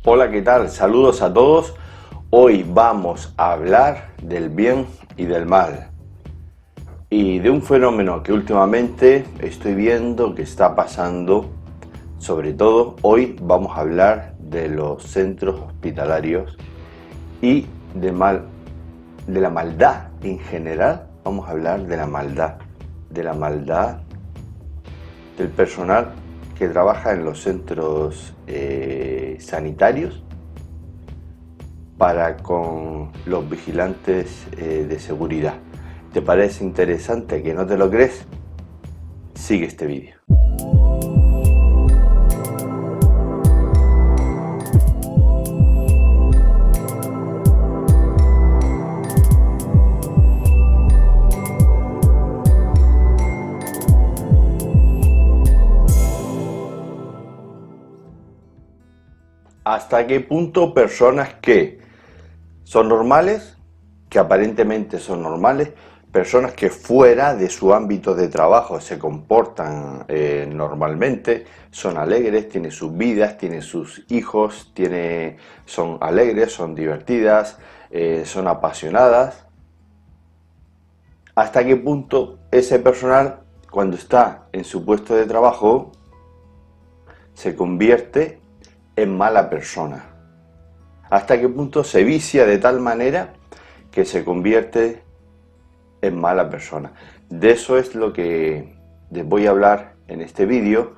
Hola, ¿qué tal? Saludos a todos. Hoy vamos a hablar del bien y del mal y de un fenómeno que últimamente estoy viendo que está pasando. Sobre todo hoy vamos a hablar de los centros hospitalarios y de la maldad en general. Vamos a hablar de la maldad del personal que trabaja en los centros sanitarios para con los vigilantes de seguridad. ¿Te parece interesante que no te lo crees? Sigue este vídeo. ¿Hasta qué punto personas que son normales, que aparentemente son normales, personas que fuera de su ámbito de trabajo se comportan normalmente, son alegres, tienen sus vidas, tienen sus hijos, son alegres, son divertidas, son apasionadas? ¿Hasta qué punto ese personal, cuando está en su puesto de trabajo, se convierte en mala persona? ¿Hasta qué punto se vicia de tal manera que se convierte en mala persona? De eso es lo que les voy a hablar en este vídeo,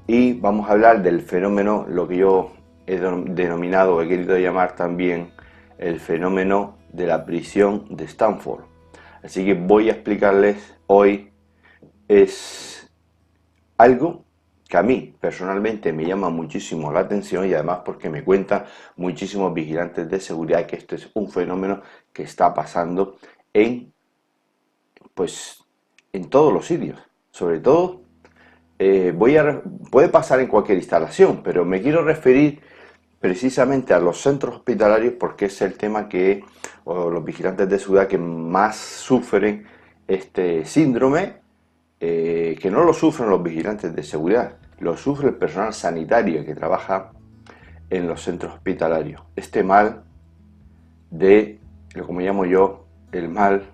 y vamos a hablar del fenómeno, lo que yo he denominado o he querido llamar también el fenómeno de la prisión de Stanford. Así que voy a explicarles hoy, es algo que a mí personalmente me llama muchísimo la atención, y además porque me cuentan muchísimos vigilantes de seguridad que esto es un fenómeno que está pasando pues, en todos los sitios. Sobre todo, puede pasar en cualquier instalación, pero me quiero referir precisamente a los centros hospitalarios porque es el tema o los vigilantes de seguridad que más sufren este síndrome, que no lo sufren los vigilantes de seguridad, lo sufre el personal sanitario que trabaja en los centros hospitalarios. Este mal lo como llamo yo, el mal,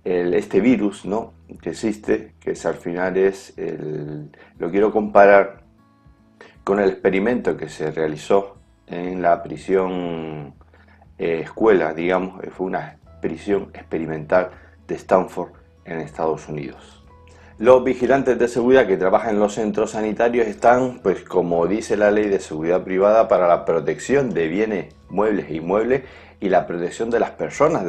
este virus, ¿no?, que existe, que al final lo quiero comparar con el experimento que se realizó en la prisión escuela, digamos, fue una prisión experimental de Stanford en Estados Unidos. Los vigilantes de seguridad que trabajan en los centros sanitarios están, pues como dice la ley de seguridad privada, para la protección de bienes muebles e inmuebles y la protección de las personas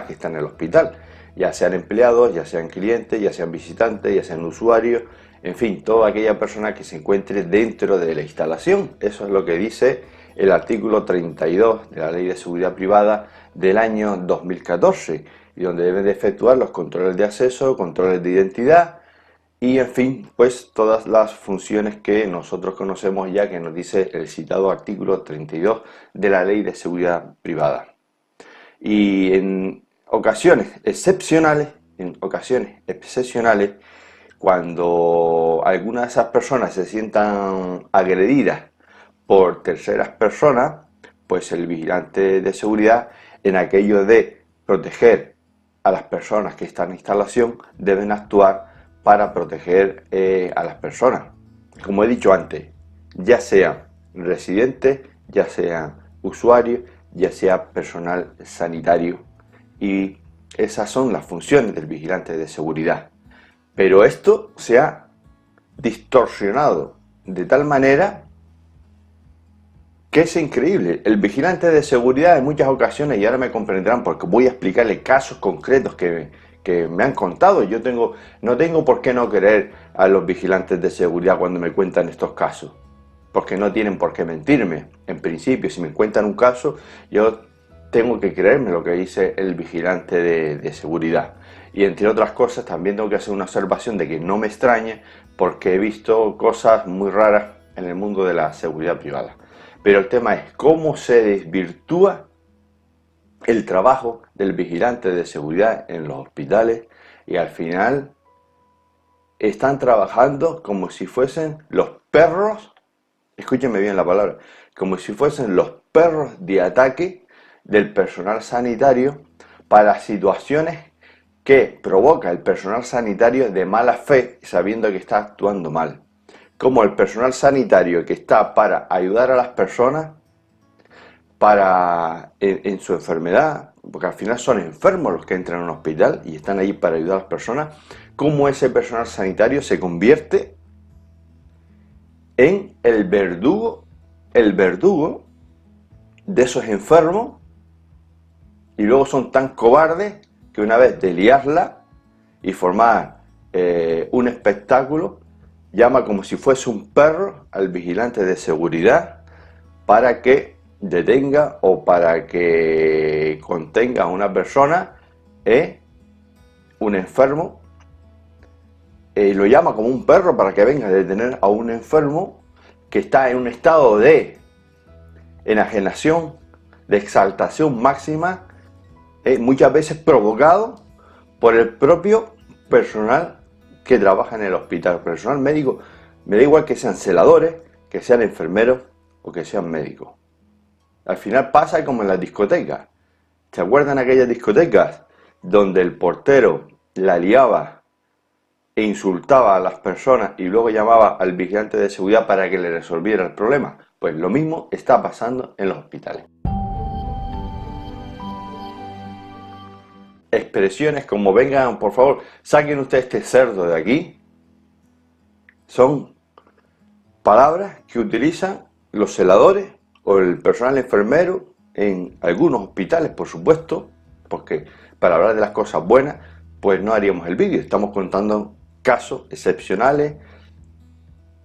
que están en el hospital, ya sean empleados, ya sean clientes, ya sean visitantes, ya sean usuarios, en fin, toda aquella persona que se encuentre dentro de la instalación. Eso es lo que dice el artículo 32 de la Ley de Seguridad Privada del año 2014, y donde deben de efectuar los controles de acceso, controles de identidad y, en fin, pues todas las funciones que nosotros conocemos ya, que nos dice el citado artículo 32 de la Ley de Seguridad Privada. Y en ocasiones excepcionales, cuando algunas de esas personas se sientan agredidas por terceras personas, pues el vigilante de seguridad, en aquello de proteger a las personas que están en instalación, deben actuar para proteger a las personas, como he dicho antes, ya sean residentes, ya sean usuarios, ya sea personal sanitario. Y esas son las funciones del vigilante de seguridad. Pero esto se ha distorsionado de tal manera que es increíble. El vigilante de seguridad en muchas ocasiones, y ahora me comprenderán porque voy a explicarles casos concretos que me han contado. No tengo por qué no creer a los vigilantes de seguridad cuando me cuentan estos casos, porque no tienen por qué mentirme. En principio, si me cuentan un caso, yo tengo que creerme lo que dice el vigilante de seguridad. Y entre otras cosas, también tengo que hacer una observación de que no me extrañe, porque he visto cosas muy raras en el mundo de la seguridad privada. Pero el tema es cómo se desvirtúa el trabajo del vigilante de seguridad en los hospitales, y al final están trabajando como si fuesen los perros escúcheme bien la palabra, como si fuesen los perros de ataque del personal sanitario para situaciones que provoca el personal sanitario de mala fe, sabiendo que está actuando mal. Como el personal sanitario que está para ayudar a las personas en su enfermedad, porque al final son enfermos los que entran a un hospital y están ahí para ayudar a las personas, cómo ese personal sanitario se convierte en el verdugo de esos enfermos, y luego son tan cobardes que una vez de liarla y formar un espectáculo, llama como si fuese un perro al vigilante de seguridad para que detenga o para que contenga a una persona, un enfermo, lo llama como un perro para que venga a detener a un enfermo que está en un estado de enajenación, de exaltación máxima, muchas veces provocado por el propio personal que trabaja en el hospital, personal médico. Me da igual que sean celadores, que sean enfermeros o que sean médicos. Al final pasa como en las discotecas. ¿Se acuerdan aquellas discotecas donde el portero la liaba e insultaba a las personas y luego llamaba al vigilante de seguridad para que le resolviera el problema? Pues lo mismo está pasando en los hospitales. Expresiones como vengan, por favor, saquen ustedes este cerdo de aquí, son palabras que utilizan los celadores o el personal enfermero en algunos hospitales, por supuesto, porque para hablar de las cosas buenas, pues no haríamos el vídeo. Estamos contando casos excepcionales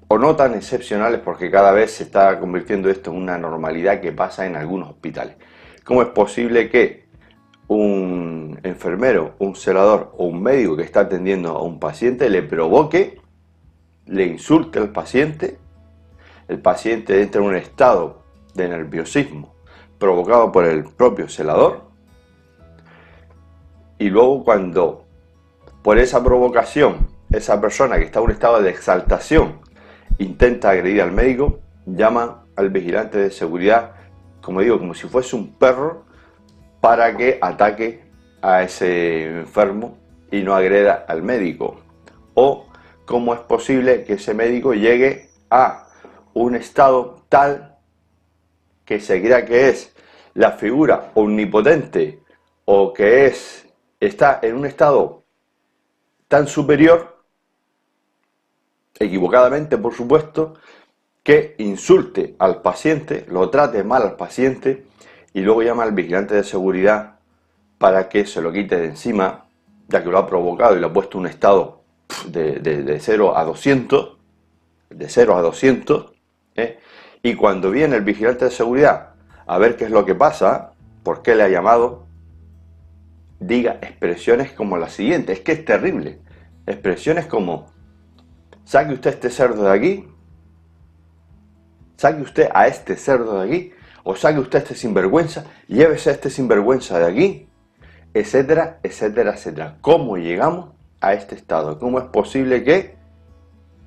o no tan excepcionales, porque cada vez se está convirtiendo esto en una normalidad que pasa en algunos hospitales. ¿Cómo es posible que un enfermero, un celador o un médico que está atendiendo a un paciente le provoque, le insulte al paciente, el paciente entra en un estado de nerviosismo provocado por el propio celador, y luego cuando por esa provocación esa persona que está en un estado de exaltación intenta agredir al médico, llaman al vigilante de seguridad, como digo, como si fuese un perro, para que ataque a ese enfermo y no agreda al médico. O cómo es posible que ese médico llegue a un estado tal que se crea que es la figura omnipotente o que está en un estado tan superior, equivocadamente por supuesto, que insulte al paciente, lo trate mal al paciente y luego llama al vigilante de seguridad para que se lo quite de encima, ya que lo ha provocado y lo ha puesto en un estado de 0 a 200, de 0 a 200, y cuando viene el vigilante de seguridad a ver qué es lo que pasa, por qué le ha llamado, diga expresiones como la siguiente. Es que es terrible. Expresiones como: saque usted este cerdo de aquí, saque usted a este cerdo de aquí, o saque usted a este sinvergüenza, llévese a este sinvergüenza de aquí, etcétera, etcétera, etcétera. ¿Cómo llegamos a este estado? ¿Cómo es posible que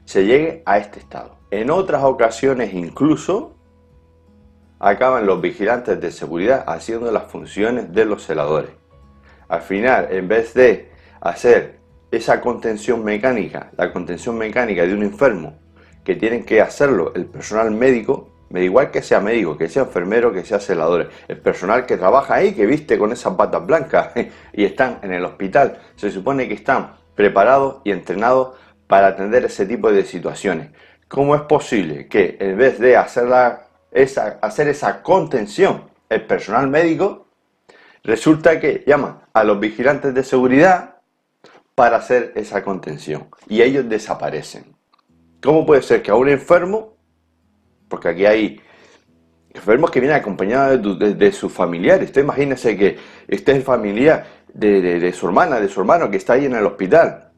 se llegue a este estado? En otras ocasiones incluso acaban los vigilantes de seguridad haciendo las funciones de los celadores. Al final, en vez de hacer esa contención mecánica, la contención mecánica de un enfermo, que tienen que hacerlo el personal médico, me da igual que sea médico, que sea enfermero, que sea celador, el personal que trabaja ahí, que viste con esas batas blancas y están en el hospital, se supone que están preparados y entrenados para atender ese tipo de situaciones. ¿Cómo es posible que en vez de hacer esa contención el personal médico, resulta que llaman a los vigilantes de seguridad para hacer esa contención y ellos desaparecen? ¿Cómo puede ser que a un enfermo, porque aquí hay enfermos que vienen acompañados de sus familiares, usted imagínese que este es el familiar de su hermana, de su hermano que está ahí en el hospital,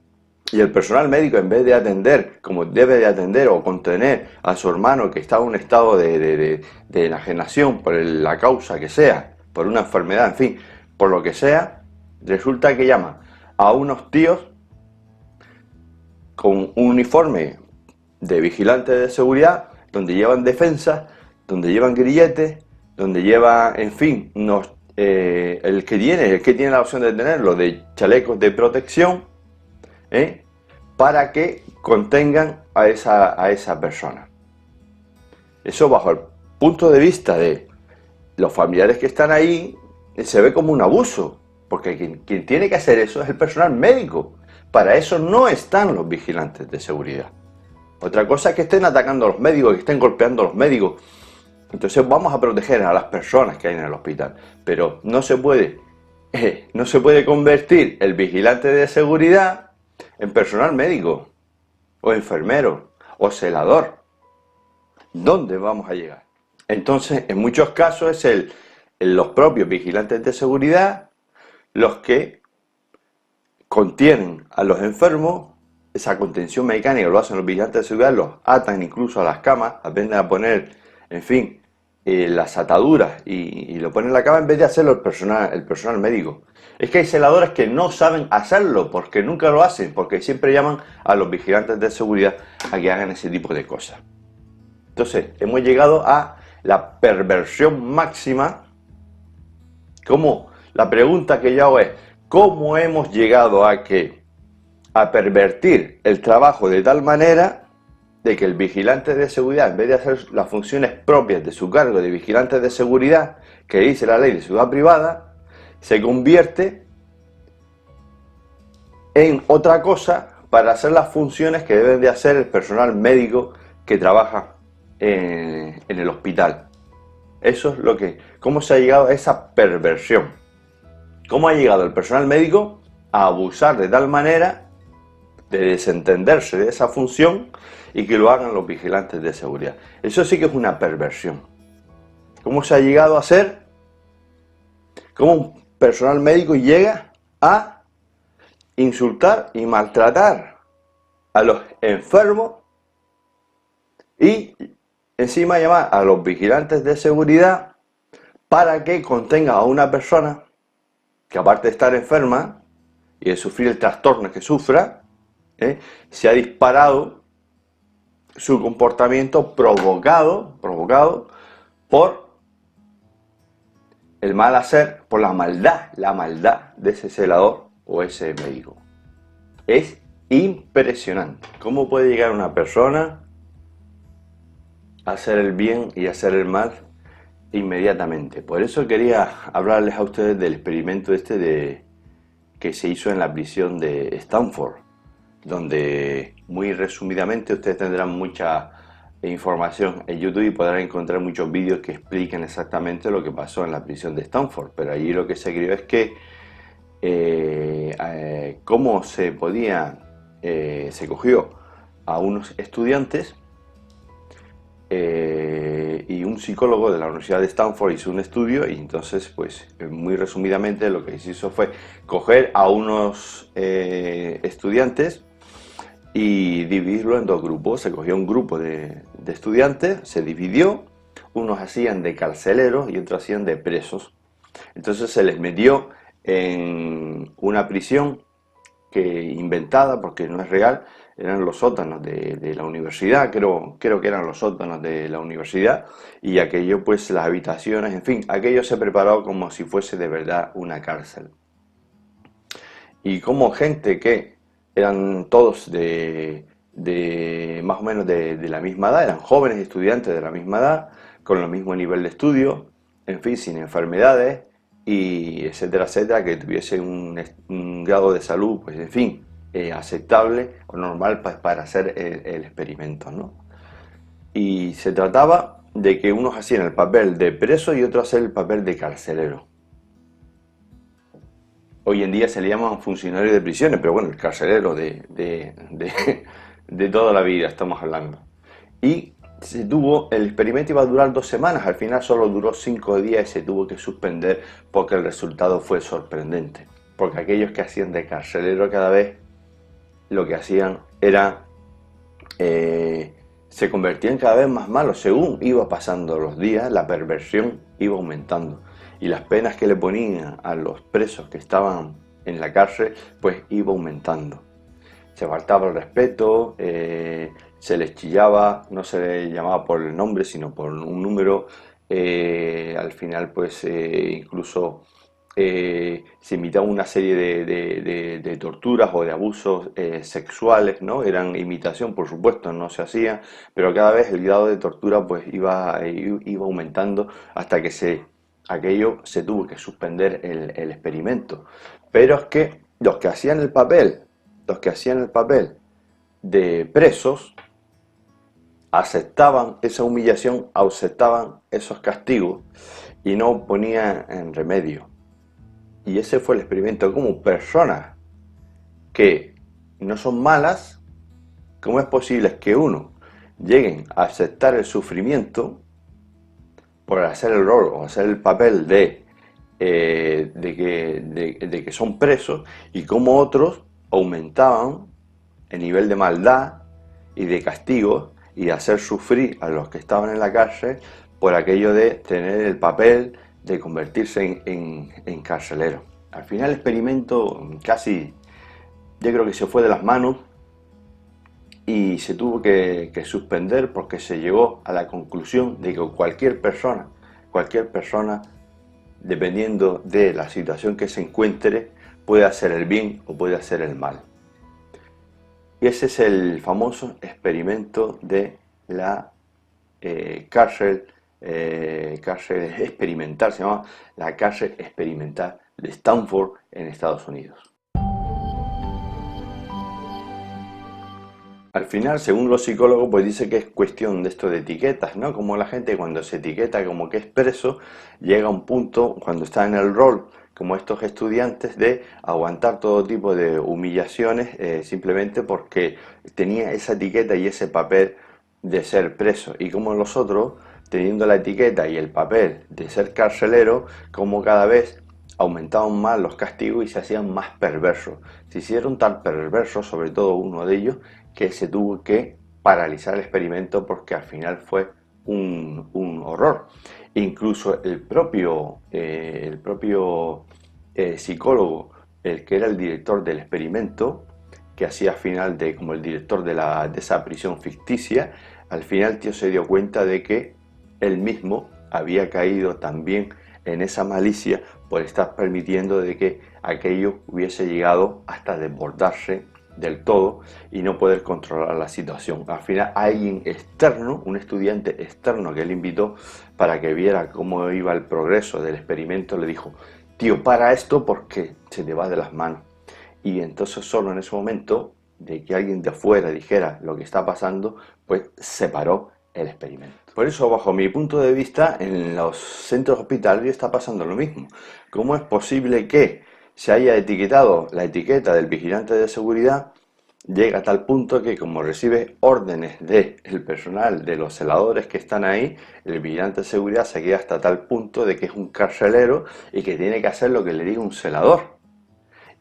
y el personal médico, en vez de atender como debe de atender o contener a su hermano que está en un estado de enajenación por la causa que sea, por una enfermedad, en fin, por lo que sea, resulta que llama a unos tíos con un uniforme de vigilante de seguridad donde llevan defensas, donde llevan grilletes, donde llevan, en fin, el que tiene la opción de tenerlo, de chalecos de protección, para que contengan a esa persona. Eso bajo el punto de vista de los familiares que están ahí, se ve como un abuso, porque quien tiene que hacer eso es el personal médico. Para eso no están los vigilantes de seguridad. Otra cosa es que estén atacando a los médicos, que estén golpeando a los médicos. Entonces vamos a proteger a las personas que hay en el hospital. Pero no se puede convertir el vigilante de seguridad en personal médico, o enfermero, o celador. ¿Dónde vamos a llegar? Entonces, en muchos casos es los propios vigilantes de seguridad los que contienen a los enfermos. Esa contención mecánica lo hacen los vigilantes de seguridad, los atan incluso a las camas, aprenden a poner, en fin, las ataduras y lo ponen en la cama en vez de hacerlo el personal médico. Es que hay celadores que no saben hacerlo porque nunca lo hacen, porque siempre llaman a los vigilantes de seguridad a que hagan ese tipo de cosas. Entonces, hemos llegado a la perversión máxima. Como la pregunta que yo hago es, ¿cómo hemos llegado a pervertir el trabajo de tal manera de que el vigilante de seguridad, en vez de hacer las funciones propias de su cargo de vigilante de seguridad, que dice la ley de seguridad privada, se convierte en otra cosa para hacer las funciones que deben de hacer el personal médico que trabaja en el hospital? Eso es cómo se ha llegado a esa perversión. ¿Cómo ha llegado el personal médico a abusar de tal manera de desentenderse de esa función y que lo hagan los vigilantes de seguridad? Eso sí que es una perversión. ¿Cómo se ha llegado a hacer? ¿Cómo un personal médico llega a insultar y maltratar a los enfermos y encima llamar a los vigilantes de seguridad para que contenga a una persona que, aparte de estar enferma y de sufrir el trastorno que sufra, se ha disparado su comportamiento provocado por el mal hacer, por la maldad de ese celador o ese médico? Es impresionante cómo puede llegar una persona a hacer el bien y hacer el mal inmediatamente. Por eso quería hablarles a ustedes del experimento que se hizo en la prisión de Stanford, donde muy resumidamente ustedes tendrán mucha información en YouTube y podrán encontrar muchos vídeos que expliquen exactamente lo que pasó en la prisión de Stanford. Pero allí lo que se escribió es que cómo se cogió a unos estudiantes y un psicólogo de la Universidad de Stanford hizo un estudio, y entonces pues muy resumidamente lo que se hizo fue coger a unos estudiantes y dividirlo en dos grupos. Se cogió un grupo de estudiantes, se dividió, unos hacían de carceleros y otros hacían de presos. Entonces se les metió en una prisión inventada, porque no es real, eran los sótanos de la universidad, creo que eran los sótanos de la universidad, y aquello, pues las habitaciones, en fin, aquello se preparó como si fuese de verdad una cárcel. Y como gente que eran todos más o menos de la misma edad, eran jóvenes estudiantes de la misma edad, con el mismo nivel de estudio, en fin, sin enfermedades, y etcétera, etcétera, que tuviesen un grado de salud, pues en fin, aceptable o normal para hacer el experimento, ¿no? Y se trataba de que unos hacían el papel de preso y otros hacían el papel de carcelero. Hoy en día se le llaman funcionarios de prisiones, pero bueno, el carcelero de toda la vida estamos hablando. Y el experimento iba a durar 2 semanas, al final solo duró 5 días y se tuvo que suspender porque el resultado fue sorprendente. Porque aquellos que hacían de carcelero cada vez, lo que hacían era, se convertían cada vez más malos. Según iba pasando los días, la perversión iba aumentando. Y las penas que le ponían a los presos que estaban en la cárcel, pues iba aumentando. se faltaba el respeto, se les chillaba, no se les llamaba por el nombre, sino por un número. Al final, pues incluso se imitaba una serie de torturas o de abusos sexuales, ¿no? Eran imitación, por supuesto, no se hacía, pero cada vez el grado de tortura pues iba aumentando hasta que aquello se tuvo que suspender el experimento. Pero es que los que hacían el papel de presos, aceptaban esa humillación, aceptaban esos castigos y no ponían en remedio. Y ese fue el experimento, como personas que no son malas, ¿cómo es posible que uno lleguen a aceptar el sufrimiento por hacer el rol o hacer el papel de que son presos, y cómo otros aumentaban el nivel de maldad y de castigo y de hacer sufrir a los que estaban en la cárcel por aquello de tener el papel de convertirse en carcelero? Al final el experimento casi, yo creo que se fue de las manos y se tuvo que suspender porque se llegó a la conclusión de que cualquier persona, dependiendo de la situación que se encuentre, puede hacer el bien o puede hacer el mal. Y ese es el famoso experimento de la cárcel experimental, se llama la cárcel experimental de Stanford en Estados Unidos. Al final, según los psicólogos, pues dice que es cuestión de esto de etiquetas, ¿no? Como la gente cuando se etiqueta como que es preso, llega a un punto, cuando está en el rol, como estos estudiantes, de aguantar todo tipo de humillaciones simplemente porque tenía esa etiqueta y ese papel de ser preso. Y como los otros, teniendo la etiqueta y el papel de ser carcelero, como cada vez aumentaban más los castigos y se hacían más perversos. Se hicieron tan perversos, sobre todo uno de ellos, que se tuvo que paralizar el experimento porque al final fue un horror. Incluso el propio psicólogo, el que era el director del experimento, que hacía al final como el director de esa prisión ficticia, al final el tío se dio cuenta de que él mismo había caído también en esa malicia por estar permitiendo de que aquello hubiese llegado hasta desbordarse del todo y no poder controlar la situación. Al final alguien externo, un estudiante externo que él invitó para que viera cómo iba el progreso del experimento, le dijo: tío, para esto porque se te va de las manos. Y entonces solo en ese momento de que alguien de afuera dijera lo que está pasando, pues se paró el experimento. Por eso, bajo mi punto de vista, en los centros hospitalarios está pasando lo mismo. ¿Cómo es posible que se haya etiquetado la etiqueta del vigilante de seguridad? Llega a tal punto que, como recibe órdenes del personal, de los celadores que están ahí, el vigilante de seguridad se queda hasta tal punto de que es un carcelero y que tiene que hacer lo que le diga un celador.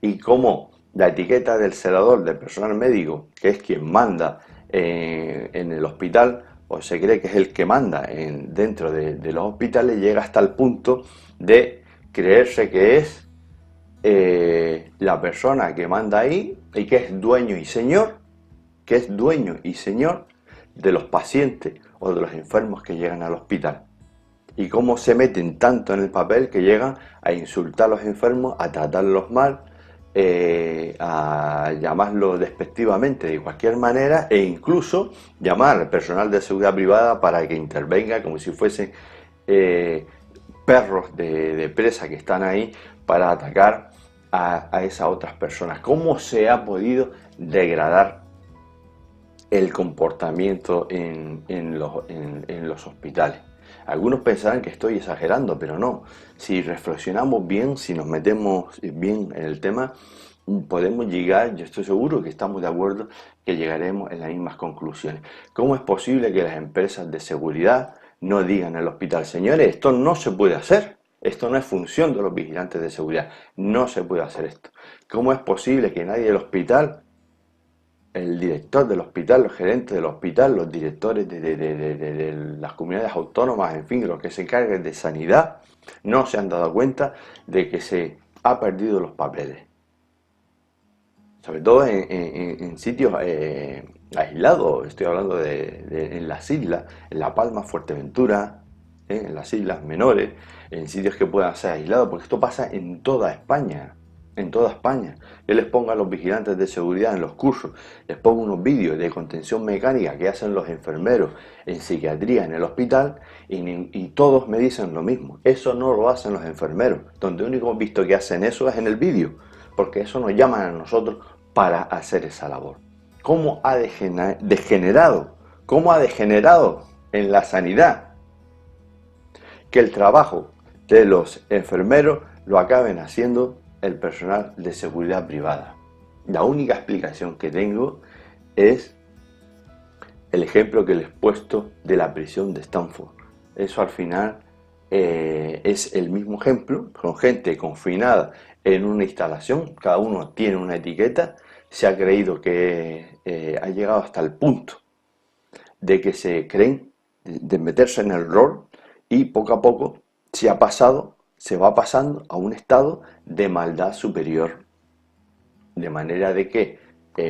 Y como la etiqueta del celador, del personal médico, que es quien manda en el hospital, o se cree que es el que manda dentro de los hospitales, llega hasta el punto de creerse que es la persona que manda ahí y que es dueño y señor, de los pacientes o de los enfermos que llegan al hospital. Y cómo se meten tanto en el papel que llegan a insultar a los enfermos, a tratarlos mal, a llamarlos despectivamente de cualquier manera, e incluso llamar al personal de seguridad privada para que intervenga como si fuesen perros de presa que están ahí para atacar a esas otras personas. ¿Cómo se ha podido degradar el comportamiento en los hospitales? Algunos pensarán que estoy exagerando, pero no. Si reflexionamos bien, si nos metemos bien en el tema, podemos llegar, yo estoy seguro que estamos de acuerdo, que llegaremos en las mismas conclusiones. ¿Cómo es posible que las empresas de seguridad no digan al hospital: señores, esto no se puede hacer? Esto no es función de los vigilantes de seguridad, no se puede hacer esto. ¿Cómo es posible que nadie del hospital, el director del hospital, los gerentes del hospital, los directores de las comunidades autónomas, en fin, los que se encarguen de sanidad, no se han dado cuenta de que se ha perdido los papeles? sobre todo en sitios aislados. Estoy hablando en las islas, en La Palma, Fuerteventura, en las islas menores, en sitios que puedan ser aislados, porque esto pasa en toda España. En toda España. Yo les pongo a los vigilantes de seguridad en los cursos, les pongo unos vídeos de contención mecánica que hacen los enfermeros en psiquiatría en el hospital y todos me dicen lo mismo. Eso no lo hacen los enfermeros. Donde único hemos visto que hacen eso es en el vídeo, porque eso nos llaman a nosotros para hacer esa labor. ¿Cómo ha degenerado? ¿Cómo ha degenerado en la sanidad que el trabajo de los enfermeros lo acaben haciendo el personal de seguridad privada? La única explicación que tengo es el ejemplo que les he puesto de la prisión de Stanford. Eso al final es el mismo ejemplo, con gente confinada en una instalación, cada uno tiene una etiqueta, se ha creído que ha llegado hasta el punto de que se creen de meterse en el rol y poco a poco se va pasando a un estado de maldad superior. De manera de que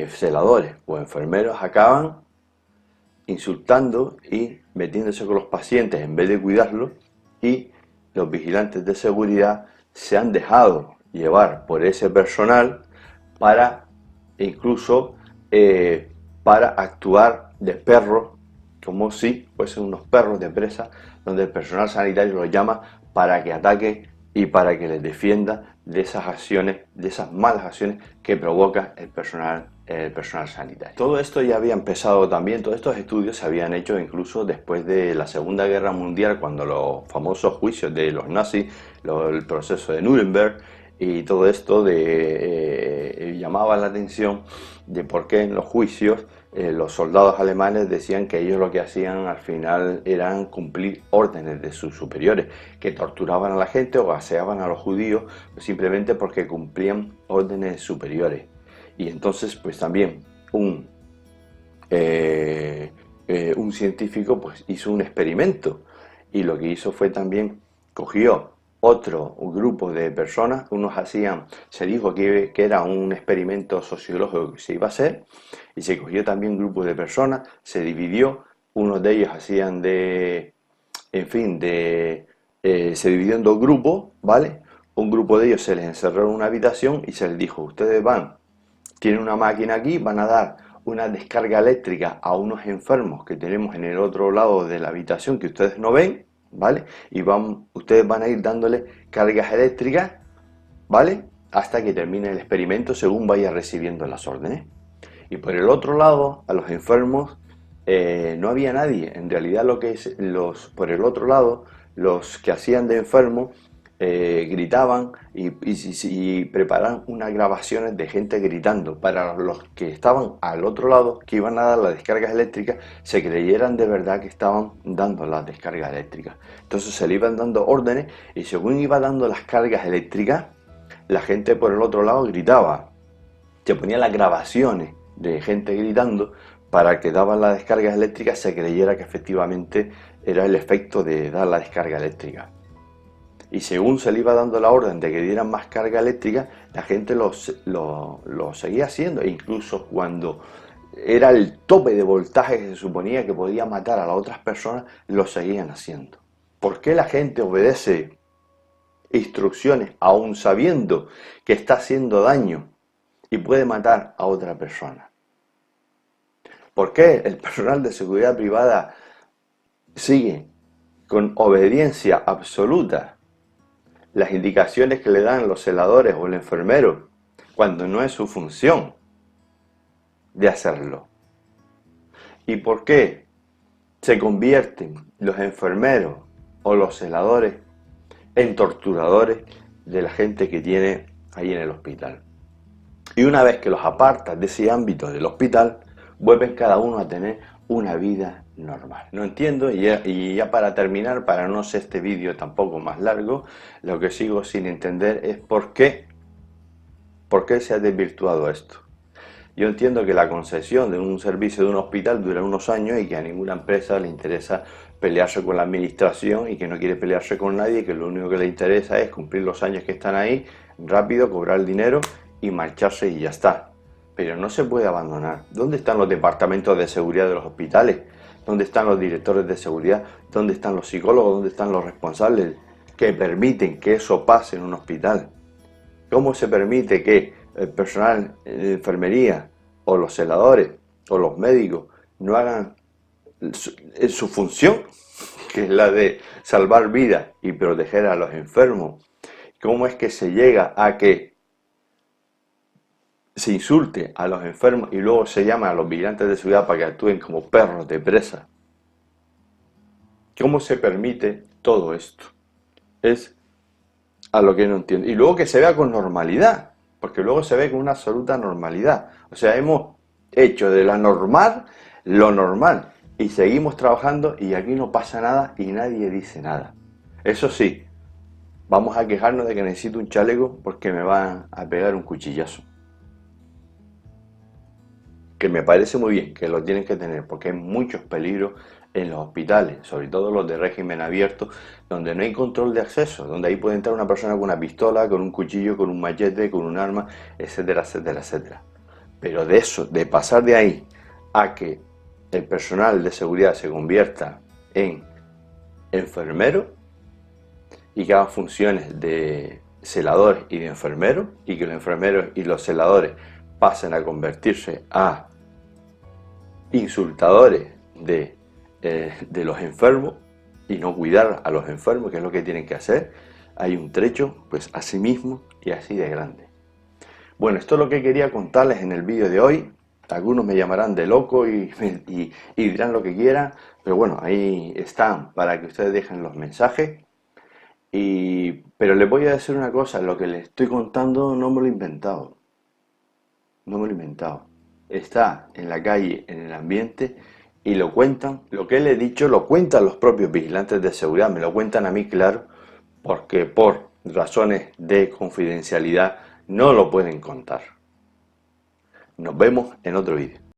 celadores o enfermeros acaban insultando y metiéndose con los pacientes en vez de cuidarlos, y los vigilantes de seguridad se han dejado llevar por ese personal para incluso para actuar de perros, como si fuesen unos perros de presa, donde el personal sanitario los llama para que ataque y para que les defienda de esas acciones, de esas malas acciones que provoca el personal sanitario. Todo esto ya había empezado también, todos estos estudios se habían hecho incluso después de la Segunda Guerra Mundial, cuando los famosos juicios de los nazis, el proceso de Nuremberg y todo esto llamaba la atención de por qué en los juicios los soldados alemanes decían que ellos lo que hacían al final eran cumplir órdenes de sus superiores, que torturaban a la gente o gaseaban a los judíos simplemente porque cumplían órdenes superiores. Y entonces pues también un científico pues hizo un experimento, y lo que hizo fue también cogió un grupo de personas, se dijo que era un experimento sociológico que se iba a hacer, y se cogió también un grupo de personas, se dividió, unos de ellos se dividió en dos grupos, ¿vale? Un grupo de ellos se les encerró en una habitación y se les dijo: ustedes tienen una máquina aquí, van a dar una descarga eléctrica a unos enfermos que tenemos en el otro lado de la habitación que ustedes no ven, ¿vale? Y ustedes van a ir dándole cargas eléctricas, ¿vale? Hasta que termine el experimento según vaya recibiendo las órdenes. Y por el otro lado, a los enfermos no había nadie. En realidad por el otro lado, los que hacían de enfermos gritaban y preparaban unas grabaciones de gente gritando para los que estaban al otro lado, que iban a dar las descargas eléctricas, se creyeran de verdad que estaban dando las descargas eléctricas. Entonces se le iban dando órdenes, y según iba dando las cargas eléctricas, la gente por el otro lado gritaba. Se ponían las grabaciones de gente gritando para que daban las descargas eléctricas, se creyera que efectivamente era el efecto de dar la descarga eléctrica. Y según se le iba dando la orden de que dieran más carga eléctrica, la gente lo seguía haciendo, e incluso cuando era el tope de voltaje que se suponía que podía matar a las otras personas, lo seguían haciendo. ¿Por qué la gente obedece instrucciones aún sabiendo que está haciendo daño y puede matar a otra persona? ¿Por qué el personal de seguridad privada sigue con obediencia absoluta las indicaciones que le dan los celadores o el enfermero cuando no es su función de hacerlo? ¿Y por qué se convierten los enfermeros o los celadores en torturadores de la gente que tiene ahí en el hospital? Y una vez que los apartas de ese ámbito del hospital, vuelven cada uno a tener una vida normal. No entiendo, y ya para terminar, para no ser este vídeo tampoco más largo, lo que sigo sin entender es por qué se ha desvirtuado esto. Yo entiendo que la concesión de un servicio de un hospital dura unos años y que a ninguna empresa le interesa pelearse con la administración, y que no quiere pelearse con nadie, que lo único que le interesa es cumplir los años que están ahí, rápido, cobrar el dinero y marcharse y ya está. pero no se puede abandonar. ¿Dónde están los departamentos de seguridad de los hospitales? ¿Dónde están los directores de seguridad? ¿Dónde están los psicólogos? ¿Dónde están los responsables que permiten que eso pase en un hospital? ¿Cómo se permite que el personal de enfermería o los celadores o los médicos no hagan su función, que es la de salvar vidas y proteger a los enfermos? ¿Cómo es que se llega a que se insulte a los enfermos y luego se llama a los vigilantes de seguridad para que actúen como perros de presa? ¿Cómo se permite todo esto? Es a lo que no entiendo. Y luego que se vea con normalidad, porque luego se ve con una absoluta normalidad. O sea, hemos hecho de la normal lo normal y seguimos trabajando y aquí no pasa nada y nadie dice nada. Eso sí, vamos a quejarnos de que necesito un chaleco porque me van a pegar un cuchillazo. Que me parece muy bien, que lo tienen que tener, porque hay muchos peligros en los hospitales, sobre todo los de régimen abierto, donde no hay control de acceso, donde ahí puede entrar una persona con una pistola, con un cuchillo, con un machete, con un arma, etcétera, etcétera, etcétera. Pero de eso, de pasar de ahí a que el personal de seguridad se convierta en enfermero y que haga funciones de celador y de enfermero, y que los enfermeros y los celadores pasen a convertirse a insultadores de los enfermos y no cuidar a los enfermos, que es lo que tienen que hacer, hay un trecho pues así mismo y así de grande. Bueno, esto es lo que quería contarles en el vídeo de hoy. Algunos me llamarán de loco y dirán lo que quieran, pero bueno, ahí están para que ustedes dejen los mensajes. Pero les voy a decir una cosa, lo que les estoy contando no me lo he inventado, no me lo he inventado. Está en la calle, en el ambiente, y lo cuentan, lo que les he dicho lo cuentan los propios vigilantes de seguridad, me lo cuentan a mí, claro, porque por razones de confidencialidad no lo pueden contar. Nos vemos en otro vídeo.